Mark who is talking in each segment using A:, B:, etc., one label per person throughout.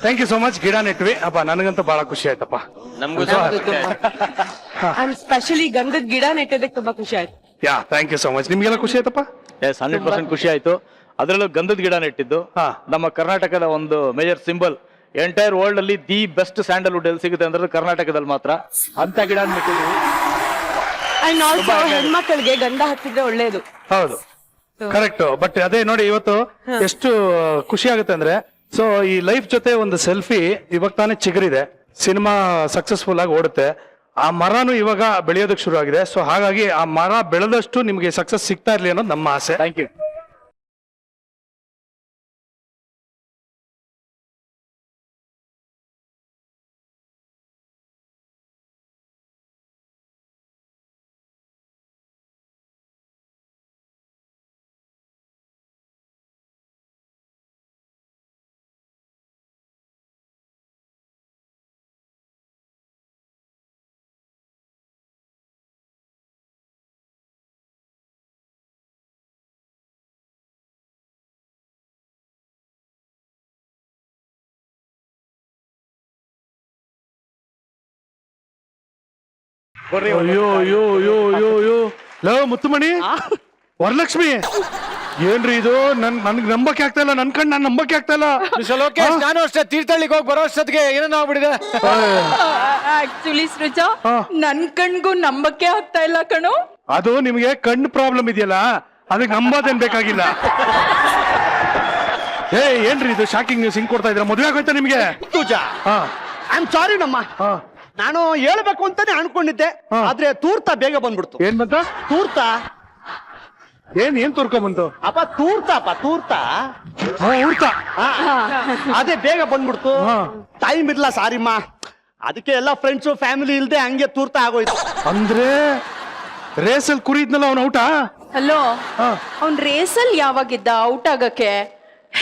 A: Thank you so much. ಗಿಡ ನೆಟ್ವಿ ಅಪ್ಪ, ನನಗಂತೂ ಬಹಳ ಖುಷಿ ಆಯ್ತಪ್ಪ.
B: ನಮ್ಗೂ
C: ಸ್ಪೆಷಲಿ ಗಂಧದ ಗಿಡ ನೆಟ್ಟದಕ್ಕೆ ತುಂಬಾ ಖುಷಿ ಆಯ್ತು.
A: ಯಾ, ಥ್ಯಾಂಕ್ ಯು ಸೋ ಮಚ್. ನಿಮ್ಗೆಲ್ಲ ಖುಷಿ ಆಯ್ತಪ್ಪ?
B: ಎಸ್, 100% ಖುಷಿ ಆಯ್ತು. ಅದರಲ್ಲೂ ಗಂಧದ ಗಿಡ ನೆಟ್ಟಿದ್ದು ನಮ್ಮ ಕರ್ನಾಟಕದ ಒಂದು ಮೇಜರ್ ಸಿಂಬಲ್. ಎಂಟೈರ್ ವರ್ಲ್ಡ್ ಅಲ್ಲಿ ದಿ ಬೆಸ್ಟ್ ಸ್ಯಾಂಡಲ್ವುಡ್ ಎಲ್ಲಿ ಸಿಗುತ್ತೆ ಅಂದ್ರೆ ಕರ್ನಾಟಕದಲ್ಲಿ ಮಾತ್ರ. ಅಂತ ಗಿಡ ನೆಟ್ಟಿದ್ವಿ.
C: ಅಂಡ್ ಆಲ್ಸೋ ಹೆಣ್ಮಕ್ಳಿಗೆ ಗಂಧ ಹಚ್ಚಿದ್ರೆ ಒಳ್ಳೇದು.
A: ಹೌದು, ಕರೆಕ್ಟ್. ಬಟ್ ಅದೇ ನೋಡಿ, ಇವತ್ತು ಎಷ್ಟು ಖುಷಿ ಆಗುತ್ತೆ ಅಂದ್ರೆ, ಸೊ ಈ ಲೈಫ್ ಜೊತೆ ಒಂದು ಸೆಲ್ಫಿ ಇವಾಗ ತಾನೇ ಚಿಗುರಿದೆ, ಸಿನಿಮಾ ಸಕ್ಸಸ್ಫುಲ್ ಆಗಿ ಓಡುತ್ತೆ. ಆ ಮರನು ಇವಾಗ ಬೆಳೆಯೋದಕ್ಕೆ ಶುರು ಆಗಿದೆ. ಸೊ ಹಾಗಾಗಿ ಆ ಮರ ಬೆಳೆದಷ್ಟು ನಿಮ್ಗೆ ಸಕ್ಸಸ್ ಸಿಗ್ತಾ ಇರ್ಲಿ ಅನ್ನೋದು ನಮ್ಮ ಆಸೆ.
B: Thank you.
A: ಅಯ್ಯೋ ಅಯ್ಯೋ ಅಯ್ಯೋ ಅಯ್ಯೋ ಅಯ್ಯೋ ಲವ್ ಮುತ್ತುಮಣಿ, ವರಲಕ್ಷ್ಮಿ, ಏನ್ರಿ ಇದು? ನನ್ಗೆ ನಂಬಕ್ಕೆ ಆಗ್ತಾ ಇಲ್ಲ, ನನ್ ಕಣ್ ನಾನ್ ನಂಬಕ್ಕೆ ಆಗ್ತಾ ಇಲ್ಲ.
B: ನಾನು ಅಷ್ಟೇ ತೀರ್ಥಹಳ್ಳಿಗೆ ಹೋಗಿ ಬರೋ ಅಷ್ಟೊತ್ತಿಗೆ ಏನೇನೋ ಆಗ್ಬಿಟ್ಟಿದೆ.
C: ಆಕ್ಚುಲಿ ಸೃಜಾ, ನನ್ ಕಣ್ಗೂ ನಂಬಕ್ಕೆ ಆಗ್ತಾ ಇಲ್ಲ ಕಣೋ.
A: ಅದು ನಿಮ್ಗೆ ಕಣ್ಣು ಪ್ರಾಬ್ಲಮ್ ಇದೆಯಲ್ಲ, ಅದಕ್ಕೆ ನಂಬೋದೇನ್ ಬೇಕಾಗಿಲ್ಲ. ಏನ್ರಿ ಇದು ಶಾಕಿಂಗ್ ನ್ಯೂಸ್ ಹಿಂಗ್ ಕೊಡ್ತಾ ಇದ್ರ? ಮದುವೆ ಆಗೋಯ್ತಾ ನಿಮ್ಗೆ?
D: ತುಜಾ, ಐ ಆಮ್ ಸಾರಿ ನಮ್ಮ. ನಾನು ಹೇಳ್ಬೇಕು ಅಂತಾನೆ ಅನ್ಕೊಂಡಿದ್ದೆ, ಆದ್ರೆ ತೂರ್ತ ಬೇಗ ಬಂದ್ಬಿಡ್ತು.
A: ಏನ್ ಬಂತ?
D: ತೂರ್ತ
A: ಏನ್ ತೋರ್ಕೊಂಬಂತು?
D: ಅಪ್ಪ ತೂರ್ತ
A: ಊರ್ತ.
D: ಅದೇ ಬೇಗ ಬಂದ್ಬಿಡ್ತು. ಟೈಮ್ ಇಲ್ಲ ಸಾರಿಮ್ಮ. ಅದಕ್ಕೆ ಎಲ್ಲ ಫ್ರೆಂಡ್ಸು ಫ್ಯಾಮಿಲಿ ಇಲ್ದೆ ಹಂಗೆ ತೂರ್ತ ಆಗೋಯ್ತು.
A: ಅಂದ್ರೆ ರೇಸಲ್ ಕುರಿ ಇದ್ನಲ್ಲ ಅವ್ನ ಔಟಾ?
C: ಹಲೋ, ಅವ್ನ್ ರೇಸಲ್ ಯಾವಾಗಿದ್ದ ಔಟ್ ಆಗಕ್ಕೆ?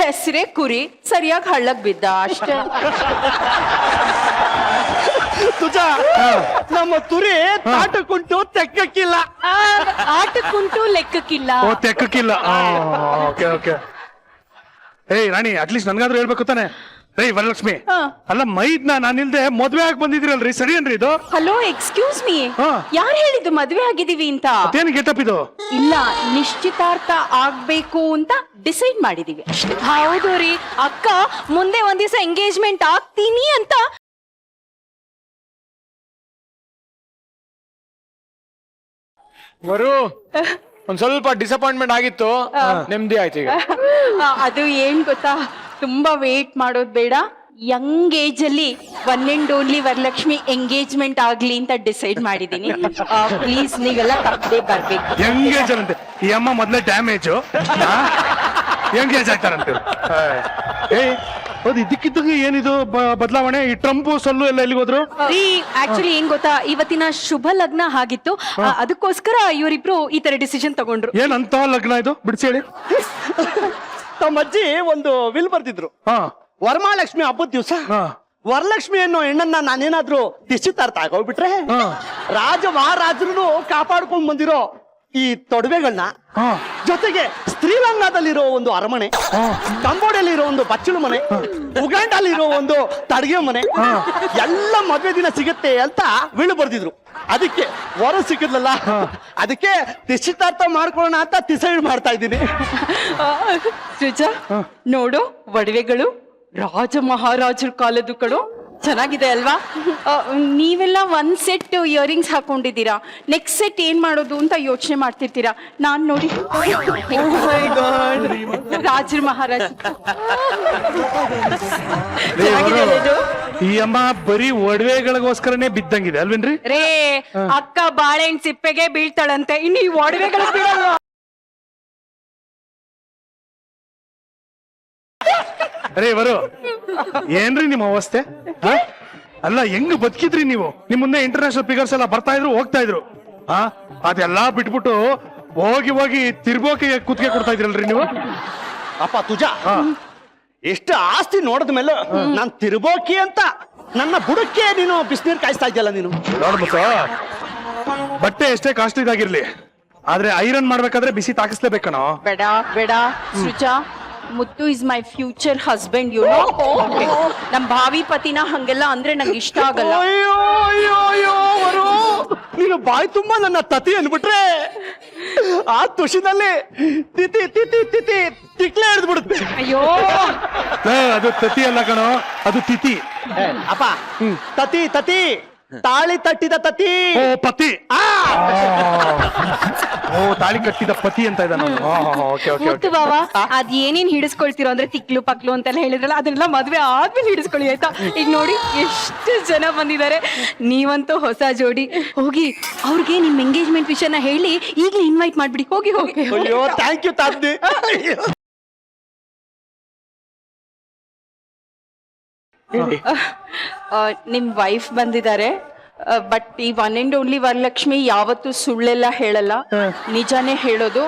C: ಹೆಸರೇ ಕುರಿ, ಸರಿಯಾಗಿ ಹಳ್ಳಕ್ ಬಿದ್ದ ಅಷ್ಟೇ.
D: ತುಜಾ, ನಮ್ಮ ತುರಿ ತಾಟಕ್ಕುಂಟು ತೆಕ್ಕಕ್ಕಿಲ್ಲ.
C: ಆಟಕ್ಕುಂಟು ಲೆಕ್ಕಕ್ಕಿಲ್ಲ.
A: ಓ, ತೆಕ್ಕಕ್ಕಿಲ್ಲ. Okay okay. ರಾಣಿ, ಅಟ್ಲೀಸ್ಟ್ ನನ್ಗಾದ್ರೂ ಹೇಳ್ಬೇಕು ತಾನೆ? ವರಲಕ್ಷ್ಮಿ, ಅಲ್ಲ ಮೈದ್ನ ನಾನಿಲ್ದೆ ಮದ್ವೆ ಆಗಿ ಬಂದಿದ್ರಲ್ರಿ, ಸರಿ ಏನ್ರಿ ಇದು?
C: ಹಲೋ, ಎಕ್ಸ್ಕ್ಯೂಸ್ ಮೀ, ಯಾರು ಹೇಳಿದ್ದು ಮದ್ವೆ ಆಗಿದೀವಿ ಅಂತ?
A: ಏನ್ ಗೆಟಪ್ ಇದು?
C: ಇಲ್ಲ, ನಿಶ್ಚಿತಾರ್ಥ ಆಗ್ಬೇಕು ಅಂತ ಡಿಸೈಡ್ ಮಾಡಿದೀವಿ. ಹೌದು ರೀ ಅಕ್ಕ, ಮುಂದೆ ಒಂದ್ ದಿವಸ ಎಂಗೇಜ್ಮೆಂಟ್ ಆಗ್ತೀನಿ ಅಂತ.
B: ಒಂದ್ ಸ್ವಲ್ಪ ಡಿಸಪಾಯಿಂಟ್ಮೆಂಟ್ ಆಗಿತ್ತು, ನೆಮ್ಮದಿ ಆಯ್ತು ಈಗ.
C: ಅದು ಏನ್ ಗೊತ್ತಾ, ತುಂಬಾ ವೇಟ್ ಮಾಡೋದ್ ಬೇಡ. ಯಂಗ್ ಏಜ್ ಅಲ್ಲಿ one and only Varalakshmi engagement ಆಗ್ಲಿ ಅಂತ ಡಿಸೈಡ್ ಮಾಡಿದೀನಿ. ಪ್ಲೀಸ್ ನೀವೆಲ್ಲ ತಪ್ಪದೆ ಬರ್ಬೇಕು.
A: ಎಂಗೇಜ್ ಅಂತೆ ಈ ಅಮ್ಮ, ಮೊದ್ಲೇ ಡ್ಯಾಮೇಜ್ ಎಂಗೇಜ್ ಆಗ್ತಾರಂತೆ. ಹೌದು, ಇದಕ್ಕಿದ್ದಂಗೆ ಏನಿದು ಬದಲಾವಣೆ? ಈ ಟ್ರಂಪ್ ಸೊಲ್ಲು ಎಲ್ಲ ಎಲ್ಲಿಗೆ ಹೋದ್ರು?
C: ಆಕ್ಚುಲಿ ಏನ್ ಗೊತ್ತಾ, ಇವತ್ತಿನ ಶುಭ ಲಗ್ನ ಆಗಿತ್ತು, ಅದಕ್ಕೋಸ್ಕರ ಇವರಿಬ್ರು ಈ ತರ ಡಿಸಿಷನ್ ತಗೊಂಡ್ರು.
A: ಏನಂತ ಲಗ್ನ ಇದು? ಬಿಡಿಸಿ ಹೇಳಿ.
D: ತಮ್ಮ ಅಜ್ಜಿ ಒಂದು ವಿಲ್ ಬರ್ತಿದ್ರು. ವರಮಹಾಲಕ್ಷ್ಮಿ ಹಬ್ಬದ ದಿವಸ ವರಲಕ್ಷ್ಮಿ ಅನ್ನೋ ಹೆಣ್ಣನ್ನ ನಾನೇನಾದ್ರೂ ನಿಶ್ಚಿತಾರ್ಥ ಆಗೋಗ್ಬಿಟ್ರೆ ರಾಜ ಮಹಾರಾಜರು ಕಾಪಾಡ್ಕೊಂಡ್ ಬಂದಿರೋ ಈ ತೊಡವೆಗಳನ್ನ, ಜೊತೆಗೆ ಶ್ರೀಲಂಕಾದಲ್ಲಿರೋ ಒಂದು ಅರಮನೆ, ಕಂಬೋಡಿಯಲ್ಲಿರೋ ಒಂದು ಬಚ್ಚಲು ಮನೆ, ಉಗಾಂಡಲ್ಲಿರೋ ಒಂದು ತಡಗೆ ಮನೆ, ಎಲ್ಲ ಮದುವೆ ದಿನ ಸಿಗುತ್ತೆ ಅಂತ ವಿಳು ಬರ್ದಿದ್ರು. ಅದಕ್ಕೆ ವರ ಸಿಕ್ಕಿದ್ಲಲ್ಲ, ಅದಕ್ಕೆ ನಿಶ್ಚಿತಾರ್ಥ ಮಾಡ್ಕೊಳ್ಳೋಣ ಅಂತ ಡಿಸೈಡ್ ಮಾಡ್ತಾ ಇದ್ದೀನಿ.
C: ಸೃಜಾ, ನೋಡು, ಒಡವೆಗಳು ರಾಜ ಮಹಾರಾಜರ ಕಾಲದ್ದು ಕಣು. ಚೆನ್ನಾಗಿದೆ ಅಲ್ವಾ? ನೀವೆಲ್ಲ ಒಂದ್ ಸೆಟ್ ಇಯರಿಂಗ್ಸ್ ಹಾಕೊಂಡಿದ್ದೀರಾ, ನೆಕ್ಸ್ಟ್ ಸೆಟ್ ಏನ್ ಮಾಡೋದು ಅಂತ ಯೋಚನೆ ಮಾಡ್ತಿರ್ತೀರಾ. ನಾನ್ ನೋಡಿ ರಾಜರ ಮಹಾರಾಜ.
A: ಈ ಅಮ್ಮ ಬರೀ ಒಡವೆಗಳಿಗೋಸ್ಕರನೇ ಬಿದ್ದಂಗಿದೆ ಅಲ್ವೇನ್ರಿ?
C: ರೇ ಅಕ್ಕ ಬಾಳೆಹಣ್ಣು ಸಿಪ್ಪೆಗೆ ಬೀಳ್ತಾಳಂತೆ, ಇನ್ನು ಈ ಒಡವೆಗಳು ಬೀಳಲ್ಲ.
A: ಅರೇ ಬರು, ಏನ್ರಿ ನಿಮ್ಮ ಅವಸ್ಥೆ? ಅಲ್ಲ, ಹೆಂಗ್ ಬದುಕಿದ್ರಿ ನೀವು? ನಿಮ್ ಮುಂದೆ ಇಂಟರ್ನ್ಯಾಷನಲ್ ಫಿಗರ್ಸ್ ಎಲ್ಲ ಬರ್ತಾ ಇದ್ರು, ಹೋಗ್ತಾ ಇದ್ರು. ಅದೆಲ್ಲಾ ಬಿಟ್ಬಿಟ್ಟು ಹೋಗಿ ಹೋಗಿ ತಿರ್ಬೋಕೆ ಕುತ್ತಿಗೆ ಕೊಡ್ತಾ ಇದ್ರಲ್ರಿ ನೀವು.
D: ಅಪ್ಪ ತುಜಾ, ಎಷ್ಟು ಆಸ್ತಿ ನೋಡಿದ ಮೇಲೆ ನಾನ್ ತಿರ್ಬೋಕಿ ಅಂತ ನನ್ನ ಬುಡಕ್ಕೆ ನೀನು ಬಿಸಿನೀರು ಕಾಯಿಸ್ತಾ ಇದೆಯಲ್ಲ ನೀನು.
A: ನೋಡ್ಬಿಟ್ಟು ಬಟ್ಟೆ ಎಷ್ಟೇ ಕಾಸ್ಟ್ಲಿದಾಗಿರ್ಲಿ, ಆದ್ರೆ ಐರನ್ ಮಾಡ್ಬೇಕಾದ್ರೆ ಬಿಸಿ ತಾಕಿಸ್ಲೇಬೇಕಣೋ.
C: ಬೇಡ ಬೇಡ Srija, Muthu is my future husband you know. ನಮ್ ಭಾವಿ ಪತಿನ ಹಂಗೆಲ್ಲ ಅಂದ್ರೆ ನಂಗೆ ಇಷ್ಟ ಆಗಲ್ಲ.
D: ಅಯ್ಯೋ ಅಯ್ಯೋ ಅಯ್ಯೋ ವರು, ನೀನು ಬಾಯಿ ತುಂಬಾ ನನ್ನ ತತಿ ಅನ್ಬಿಟ್ರೆ ಆ ತುಷಿನಲ್ಲಿ ತಿತಿ ತಿತಿ ತಿತಿ ತಿಕ್ಲೆ ಹಿಡಿದು ಬಿಡುತ್ತೆ.
C: ಅಯ್ಯೋ
A: ಅದು ತತಿ ಅಲ್ಲ ಕಣೋ, ಅದು ತಿಥಿ.
D: ಅಪ್ಪ ತತಿ ತತಿ ತಾಳಿ ತಟ್ಟಿದ ತತಿ.
A: ಓ ಪತಿ.
D: ಆ
A: ಓ ತಾಳಿ ಕಟ್ಟಿದ ಪತಿ ಅಂತ ಇದ್ದಾನೆ. ಓಕೆ ಓಕೆ
C: ಮುತ್ತು ಬಾವ, ಅದ್ ಏನೇನ್ ಹಿಡಿಸ್ಕೊಳ್ತಿರೋ ಅಂದ್ರೆ ತಿಕ್ಲು ಪಕ್ಲು ಅಂತೆಲ್ಲ ಹೇಳಿದ್ರಲ್ಲ, ಅದನ್ನೆಲ್ಲ ಮದ್ವೆ ಆದ್ಮೇಲೆ ಹಿಡಿಸ್ಕೊಳ್ಳಿ ಆಯ್ತಾ. ಈಗ ನೋಡಿ ಎಷ್ಟು ಜನ ಬಂದಿದ್ದಾರೆ, ನೀವಂತೂ ಹೊಸ ಜೋಡಿ. ಹೋಗಿ ಅವ್ರಿಗೆ ನಿಮ್ ಎಂಗೇಜ್ಮೆಂಟ್ ವಿಷಯನ ಹೇಳಿ ಈಗ್ಲೇ ಇನ್ವೈಟ್ ಮಾಡ್ಬಿಡಿ. ಹೋಗಿ ಹೋಗಿ.
D: ಅಯ್ಯೋ ಥ್ಯಾಂಕ್ ಯು ತಾತಿ.
C: ನಿಮ್ ವೈಫ್ ಬಂದಿದ್ದಾರೆ. ಬಟ್ ಈ ಒನ್ ಅಂಡ್ ಓನ್ಲಿ ವರಲಕ್ಷ್ಮಿ ಯಾವತ್ತೂ ಸುಳ್ಳೆಲ್ಲ ಹೇಳಲ್ಲ, ನಿಜಾನೇ ಹೇಳೋದು.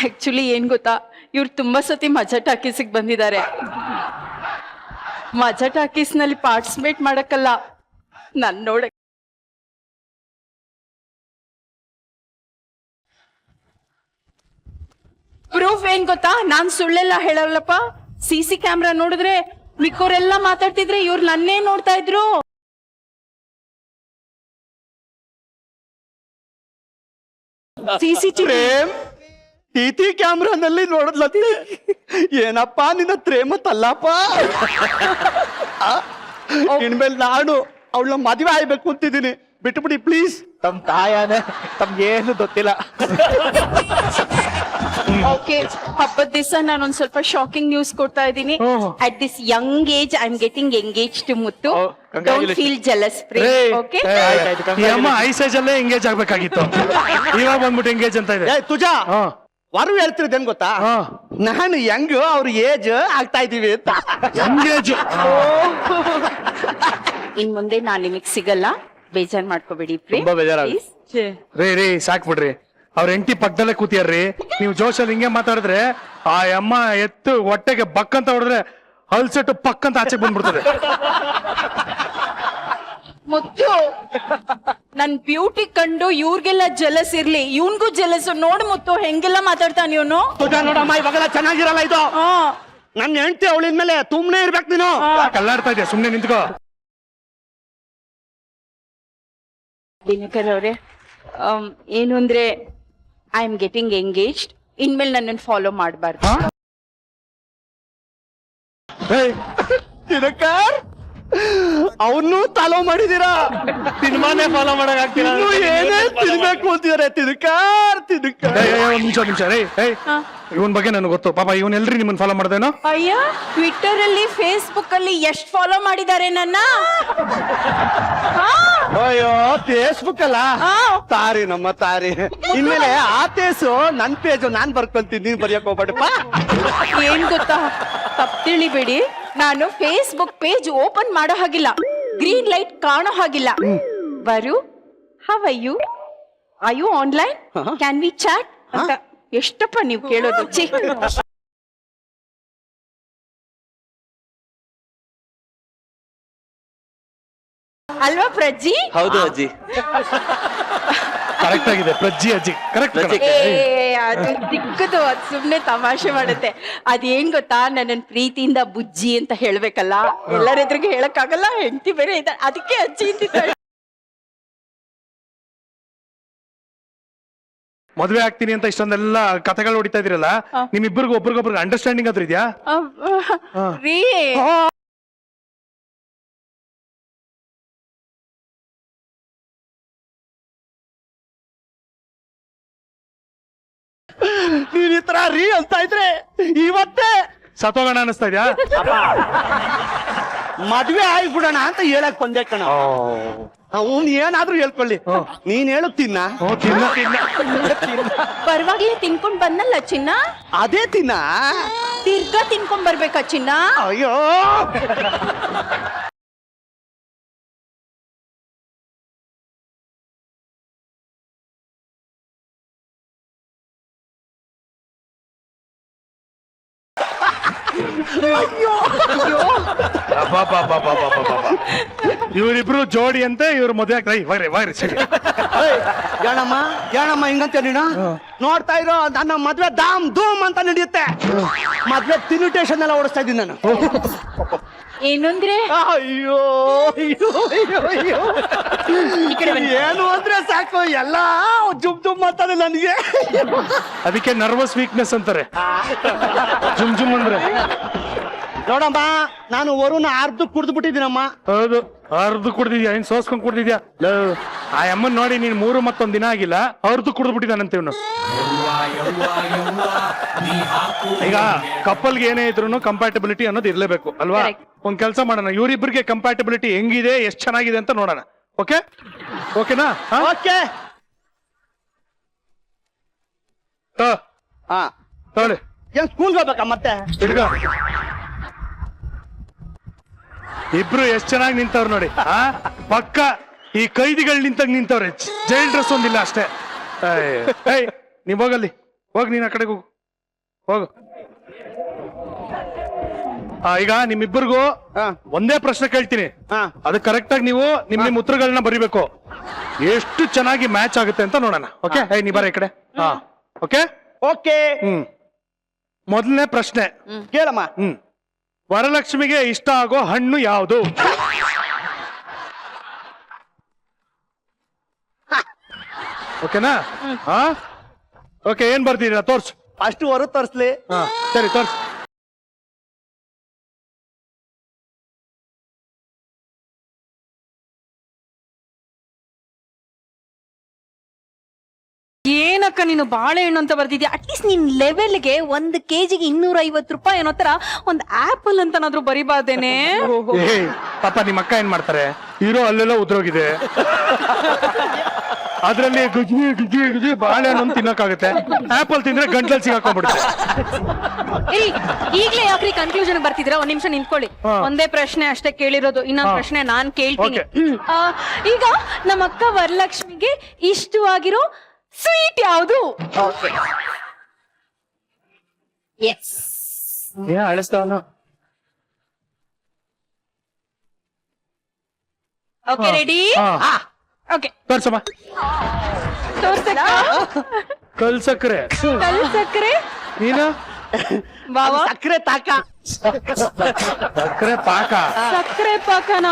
C: ಆಕ್ಚುಲಿ ಏನ್ ಗೊತ್ತಾ, ಇವ್ರು ತುಂಬಾ ಸತಿ ಮಜಾ ಟಾಕೀಸಿಗೆ ಬಂದಿದ್ದಾರೆ. ಮಜಾ ಟಾಕೀಸ್ ನಲ್ಲಿ ಪಾರ್ಟಿಸಿಪೇಟ್ ಮಾಡಕ್ಕಲ್ಲ, ನನ್ ನೋಡಕ್. ಪ್ರೂಫ್ ಏನ್ ಗೊತ್ತಾ, ನಾನ್ ಸುಳ್ಳೆಲ್ಲ ಹೇಳಲ್ಲಪ್ಪ. CC ಕ್ಯಾಮ್ರಾ ನೋಡಿದ್ರೆ ಮಿಕ್ಕೋರೆಲ್ಲ ಮಾತಾಡ್ತಿದ್ರೆ ಇವ್ರು ನನ್ನೇ ನೋಡ್ತಾ ಇದ್ರು. CCTV
D: ಟಿಟಿ ಕ್ಯಾಮ್ರಾನಲ್ಲಿ ನೋಡದ್ಲತ್ತಿ. ಏನಪ್ಪ ನಿನ್ನ ಪ್ರೇಮ ತಲ್ಲಪ್ಪ. ಇನ್ಮೇಲೆ ನಾನು ಅವಳ ಮದುವೆ ಆಗ್ಬೇಕು ಅಂತಿದ್ದೀನಿ, ಬಿಟ್ಬಿಡಿ ಪ್ಲೀಸ್.
B: ತಮ್ ತಾಯನೇ ತಮ್ಗೇನು ಗೊತ್ತಿಲ್ಲ.
C: ಓಕೆ, ಹಬ್ಬದ ದಿವಸ ನಾನೊಂದ್ ಸ್ವಲ್ಪ ಶಾಕಿಂಗ್ ನ್ಯೂಸ್ ಕೊಡ್ತಾ ಇದ್ದೀನಿ. At this young age I am getting engage to Muttu. Don't feel jealous please. Okay,
A: ಈ ಅಮ್ಮ ಐಸೇಜ್ ಅಲ್ಲೇ ಎಂಗೇಜ್ ಆಗ್ಬೇಕಾಗಿತ್ತು, ಇವಾಗ ಬಂದ್ಬಿಟ್ಟು ಎಂಗೇಜ್ ಅಂತ ಇದೆ.
D: ತುಜಾ ವರು ಹೇಳ್ತಿರೋದೇನ್ ಗೊತ್ತಾ, ನಾನು ಹೆಂಗ್ ಅವ್ರ ಏಜ್ ಆಗ್ತಾ ಇದೀವಿ ಅಂತ.
A: ಎಂಗೇಜ್
C: ಇನ್ ಮುಂದೆ ನಾನ್ ನಿಮಗ್ ಸಿಗಲ್ಲ, ಬೇಜಾರ್ ಮಾಡ್ಕೋಬೇಡಿ.
B: ತುಂಬಾ ಬೇಜಾರಾಗುತ್ತೆ.
A: ರೀ ಸಾಕ್ ಬಿಡ್ರಿ, ಅವ್ರ ಹೆಂಡತಿ ಪಕ್ಕದಲ್ಲೇ ಕೂತಿಯಾರ್ರಿ. ನೀವು ಜೋಶಲ್ಲಿ ಹಿಂಗೆ ಮಾತಾಡಿದ್ರೆ ಆ ಅಮ್ಮ ಎತ್ತು ಹೊಟ್ಟೆಗೆ ಬಕ್ ಅಂತ ಹೊಡೆದ್ರೆ ಹಲ್ಸೆಟ್ಟು ಪಕ್ ಅಂತ ಆಚೆ ಬಂದ್ಬಿಡ್ತದೆ.
C: ಮುತ್ತು, ನನ್ ಬ್ಯೂಟಿ ಕಂಡು ಇವ್ರಿಗೆಲ್ಲ ಜಲಸ್ ಇರ್ಲಿ, ಇವನ್ಗೂ ಜಲಸ್. ನೋಡ್ ಮುತ್ತು ಹೆಂಗೆಲ್ಲ ಮಾತಾಡ್ತಾನ ಇವನು.
D: ತುಜಾ ನೋಡಮ್ಮ, ಇವಾಗೆಲ್ಲ ಚೆನ್ನಾಗಿರಲ್ಲ ಇದು. ನನ್ನ ಹೆಂಡತಿ ಅವಳಿಂದ್ಮೇಲೆ ಸುಮ್ನೆ ಇರ್ಬೇಕು ನೀನು.
A: ಕಲ್ಲಾಡ್ತಾ ಇದೆಯಾ, ಸುಮ್ನೆ ನಿಂತ್ಕೋ.
C: ದಿನಕರ್ ಅವ್ರೆ, ಏನು ಅಂದ್ರೆ ಐ ಆಮ್ ಗೆಟಿಂಗ್ ಎಂಗೇಜ್ಡ್. ಇನ್ಮೇಲೆ ನನ್ನನ್ನು ಫಾಲೋ ಮಾಡಬಾರ್ದು.
D: ದಿನಕರ್, ಅವನು ಫಾಲೋ ಮಾಡಿದೀರಾ,
B: ಸಿನಿಮಾನೇ ಫಾಲೋ ಮಾಡಕ್ಕಾಗ್ತಿಲ್ಲ.
D: ಏನೇ ತಿನ್ಬೇಕು ಅಂತಿದಾರೆ. ತಿನ್ಕಾರ್
A: ನಿಮಿಷ ರೇ. ಇವನ್ ಬಗ್ಗೆ ನನಗೆ ಗೊತ್ತು ಪಾಪ. ಇವನ್ ಎಲ್ರಿ ನಿಮ್ಮನ್ನ ಫಾಲೋ ಮಾಡ್ದೇನೋ.
C: ಅಯ್ಯ, ಟ್ವಿಟ್ಟರ್ ಅಲ್ಲಿ ಫೇಸ್ಬುಕ್ ಅಲ್ಲಿ ಎಷ್ಟ್ ಫಾಲೋ ಮಾಡಿದ್ದಾರೆ ನನ್ನ.
D: ಅಯ್ಯೋ ಫೇಸ್ಬುಕ್ ಅಲ್ಲ, ತಾರಿ ನಮ್ಮ ತಾರಿ. ಇನ್ಮೇಲೆ ಆ ಪೇಜು ನನ್ ಪೇಜು ನಾನ್ ಬರ್ಕೊಂತೀನಿ, ನೀನ್ ಬರೆಯಕ್ ಹೋಗ್ಬೇಡಪ್ಪ.
C: ಏನ್ ಗೊತ್ತಾ, ತಪ್ಪು ತಿಳಿಬೇಡಿ, ನಾನು ಫೇಸ್ಬುಕ್ ಪೇಜ್ ಓಪನ್ ಮಾಡೋ ಹಾಗಿಲ್ಲ, ಗ್ರೀನ್ ಲೈಟ್ ಕಾಣೋ ಹಾಗಿಲ್ಲ. ಬರು, how are you online, can we chat ಅಂತ ಎಷ್ಟಪ್ಪ ನೀವು ಕೇಳೋದು. ಛೀ. ಅಲ್ವಾ ಪ್ರಜ್ಜಿ?
B: ಹೌದು ಅಜ್ಜಿ,
A: ಕರೆಕ್ಟ್ ಆಗಿದೆ ಪ್ರಜ್ಜಿ ಅಜ್ಜಿ, ಕರೆಕ್ಟ್.
C: ಅದು ದಿಕ್ಕದು, ಅದು ಸುಮ್ನೆ ತಮಾಷೆ ಮಾಡುತ್ತೆ. ಅದೇನ್ ಗೊತ್ತಾ, ನನ್ನ ಪ್ರೀತಿಯಿಂದ ಬುಜ್ಜಿ ಅಂತ ಹೇಳ್ಬೇಕಲ್ಲ, ಎಲ್ಲರ ಎದುರಿಗೆ ಹೇಳಕ್ಕಾಗಲ್ಲ, ಹೆಂಡತಿ ಬೇರೆ ಇದ್ದ, ಅದಕ್ಕೆ ಅಜ್ಜಿ ಅಂತಿದ್ದಾಳೆ.
A: ಮದ್ವೆ ಆಗ್ತೀನಿ ಅಂತ ಇಷ್ಟೊಂದೆಲ್ಲ ಕಥೆಗಳು ಹೊಡಿತಾ ಇದ್ರಲ್ಲ, ನಿಮ್ಮಿಬ್ಬರಿಗೂ ಒಬ್ರಿಗೊಬ್ರಿಗೆ ಅಂಡರ್ಸ್ಟ್ಯಾಂಡಿಂಗ್ ಆದ್ರೂ ಇದೆಯಾ?
C: ರೀ,
D: ನೀನ್ ಈ ತರ ರೀ ಅಂತ ಇದ್ರೆ ಇವತ್ತೇ
A: ಸತ್ತೋಗೋಣ ಅನಿಸ್ತಾ ಇದ್ಯಾ?
D: ಮದ್ವೆ ಆಗ್ಬಿಡೋಣ ಅಂತ ಹೇಳಕ್ ಬಂದೆ ಕಣ. ಅವ್ನು ಏನಾದ್ರೂ ಹೇಳ್ಕೊಳ್ಳಿ, ನೀನ್ ಹೇಳು ತಿನ್ನ.
C: ಪರವಾಗಿಲ್ಲ, ತಿನ್ಕೊಂಡ್ ಬಂದಲ್ಲ ಚಿನ್ನ,
D: ಅದೇ ತಿನ್ನ.
C: ತಿರ್ಗಾ ತಿನ್ಕೊಂಡ್ ಬರ್ಬೇಕಾ ಚಿನ್ನ?
D: ಅಯ್ಯೋ
A: ಇವರಿಬ್ರು ಜೋಡಿ ಅಂತೆ ಇವ್ರ ಮದುವೆ ವೈರಿ ಸರಿ
D: ಏನಮ್ಮ ಏನಮ್ಮ ಹಿಂಗಂತ ನೀನು ನೋಡ್ತಾ ಇರೋ ನನ್ನ ಮದ್ವೆ ದಾಮ್ ಧೂಮ್ ಅಂತ ನಡೆಯುತ್ತೆ ಮದ್ವೆ ಇನ್ವಿಟೇಷನ್ ಎಲ್ಲ ಓಡಿಸ್ತಾ ಇದ್ದೀನಿ ನಾನು
C: ಏನಂದ್ರೆ
D: ಅಯ್ಯೋ ಅಯ್ಯೋ ಅಯ್ಯೋ ಅಯ್ಯೋ ಏನು ಅಂದ್ರೆ ಸಾಕು ಎಲ್ಲ ಜುಮ್ ಜುಮ್ ಮಾಡ್ತಾನೆ ನನಗೆ
A: ಅದಕ್ಕೆ ನರ್ವಸ್ ವೀಕ್ನೆಸ್ ಅಂತಾರೆ ಜುಮ್ ಜುಮ್ ಅಂದ್ರೆ
D: ನೋಡಮ್ಮ ನಾನು ವರುಣ ಅರ್ಧ ಕುಡ್ದು ಬಿಟ್ಟಿದ್ದೀನಮ್ಮ
A: ಹೌದು ಅರ್ಧ ಕುಡ್ದಿದ್ಯಾ ಇನ್ ಸೋಸ್ಕೊಂಡ್ ಕುಡ್ದಿದ್ಯಾ ಆ ಅಮ್ಮನ್ ನೋಡಿ ನೀನ್ 3 ಮತ್ತೊಂದ್ ದಿನ ಆಗಿಲ್ಲ ಅರ್ಧ ಕುಡ್ದು ಬಿಟ್ಟಿದ್ದಾನಂತ ಇವನು ಈಗ ಕಪ್ಪಲ್ಗೆ ಏನೇ ಇದ್ರು ಕಂಪ್ಯಾಟಬಿಲಿಟಿ ಅನ್ನೋದು ಇರ್ಲೇಬೇಕು ಅಲ್ವಾ ಒಂದ್ ಕೆಲಸ ಮಾಡೋಣ ಇವರಿಬ್ಬರಿಗೆ ಕಂಪ್ಯಾಟಬಿಲಿಟಿ ಹೆಂಗಿದೆ ಎಷ್ಟ್ ಚೆನ್ನಾಗಿದೆ ಅಂತ ನೋಡೋಣ ಓಕೆ ಓಕೆನಾ
D: ಓಕೆ ಹಾ
A: ಹೇಳಿ
D: ಏನ್ ಸ್ಕೂಲ್ಗೆ ಹೋಗ್ಬೇಕಾ ಮತ್ತೆ
A: ತಿರ್ಗ ಇಬ್ರು ಎಷ್ಟ್ ಚೆನ್ನಾಗಿ ನಿಂತವ್ರು ನೋಡಿ ಪಕ್ಕ ಈ ಕೈದಿಗಳು ನಿಂತವ್ರೆ ಜೈಲ್ ಡ್ರೆಸ್ ಒಂದಿಲ್ಲ ಅಷ್ಟೇ ಏಯ್ ನೀವ್ ಹೋಗಲ್ಲಿ ಹೋಗ್ ನೀನ್ ಆ ಕಡೆಗೆ ಹೋಗು ಈಗ ನಿಮ್ಮಿಬ್ಬರಿಗೂ ಒಂದೇ ಪ್ರಶ್ನೆ ಕೇಳ್ತೀನಿ ಅದು ಕರೆಕ್ಟ್ ಆಗಿ ನೀವು ನಿಮ್ ಉತ್ತರಗಳನ್ನ ಬರಿಬೇಕು ಎಷ್ಟು ಚೆನ್ನಾಗಿ ಮ್ಯಾಚ್ ಆಗುತ್ತೆ ಅಂತ ನೋಡೋಣ ಓಕೆ ನೀ ಬರ ಈ ಕಡೆ ಓಕೆ
D: ಓಕೆ
A: ಮೊದಲನೇ ಪ್ರಶ್ನೆ
D: ಕೇಳಮ್ಮ
A: ವರಲಕ್ಷ್ಮಿಗೆ ಇಷ್ಟ ಆಗೋ ಹಣ್ಣು ಯಾವುದು ಓಕೆನಾ ಓಕೆ ಏನ್ ಬರ್ತೀರಾ ತೋರ್ಸು
D: ಫಸ್ಟ್ ಹೊರ ತೋರಿಸ್ಲಿ
A: ಸರಿ ತೋರ್ಸು
C: ಏನಕ್ಕ ನೀನು ಬಾಳೆಹಣ್ಣು ಅಂತ ಬರ್ತಿದ್ಯಾ ಅಟ್ಲೀಸ್ಟ್ ನಿನ್ ಲೆವೆಲ್ಗೆ 1 ಕೆಜಿಗೆ 250 ರೂಪಾಯಿ ಅನ್ನೋ ತರ ಒಂದ್ ಆಪಲ್ ಅಂತನಾದ್ರೂ ಬರಿಬಾರ್ದೇನೆ
A: ಪಾಪ ನಿಮ್ಮ ಅಕ್ಕ ಏನ್ ಮಾಡ್ತಾರೆ ಇರೋ ಅಲ್ಲೆಲ್ಲ ಉದ್ರೋಗಿದೆ ಅದ್ರಲ್ಲಿ ಗುಜ್ಜಿ ಗುಜ್ಜಿ ಗುಜ್ಜಿ ಬಾಳೆಹಣ್ಣು ತಿನ್ನಕ್ಕಾಗುತ್ತೆ ಆಪಲ್ ತಿಂದ್ರೆ ಗಂಟಲ್ ಸಿಗಾಕೊಂಡ್ಬಿಡುತ್ತೆ
C: ಈಗ್ಲೇ ಯಾಕ್ರಿ ಕನ್ಕ್ಲೂಷನ್ ಬರ್ತಿದ್ರ ಒಂದ್ ನಿಮಿಷ ನಿಂತ್ಕೊಳ್ಳಿ ಒಂದೇ ಪ್ರಶ್ನೆ ಅಷ್ಟೇ ಕೇಳಿರೋದು ಇನ್ನೊಂದ್ ಪ್ರಶ್ನೆ ನಾನ್ ಕೇಳ್ತೀನಿ ಈಗ ನಮ್ಮ ಅಕ್ಕ ವರಲಕ್ಷ್ಮಿಗೆ ಇಷ್ಟವಾಗಿರೋ ಸ್ವೀಟ್ ಯಾವುದು
A: ಅಳಿಸ್ತಾವನು
C: ಓಕೆ ರೆಡಿ ಓಕೆ
A: ತೋರ್ಸಮ್ಮ
C: ತೋರ್ಸಕ್ಕ
A: ಕಲ್ ಸಕ್ಕರೆ
C: ಕಲ್ ಸಕ್ಕರೆ
A: ನೀನು
D: ಬಾವ ಸಕ್ಕರೆ ತಾಕ
A: ಸಕ್ಕರೆ ಪಾಕ
C: ಸಕ್ಕರೆ ಪಾಕನ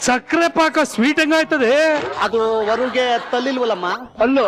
A: ಸಕ್ಕರೆ ಪಾಕ ಸ್ವೀಟ್ ಹೆಂಗಾಯ್ತದೆ
D: ಅದು ವರುಗೆ ತಲ್ಲಿಲ್ವಲ್ಲಮ್ಮ
A: ಅಲ್ಲೋ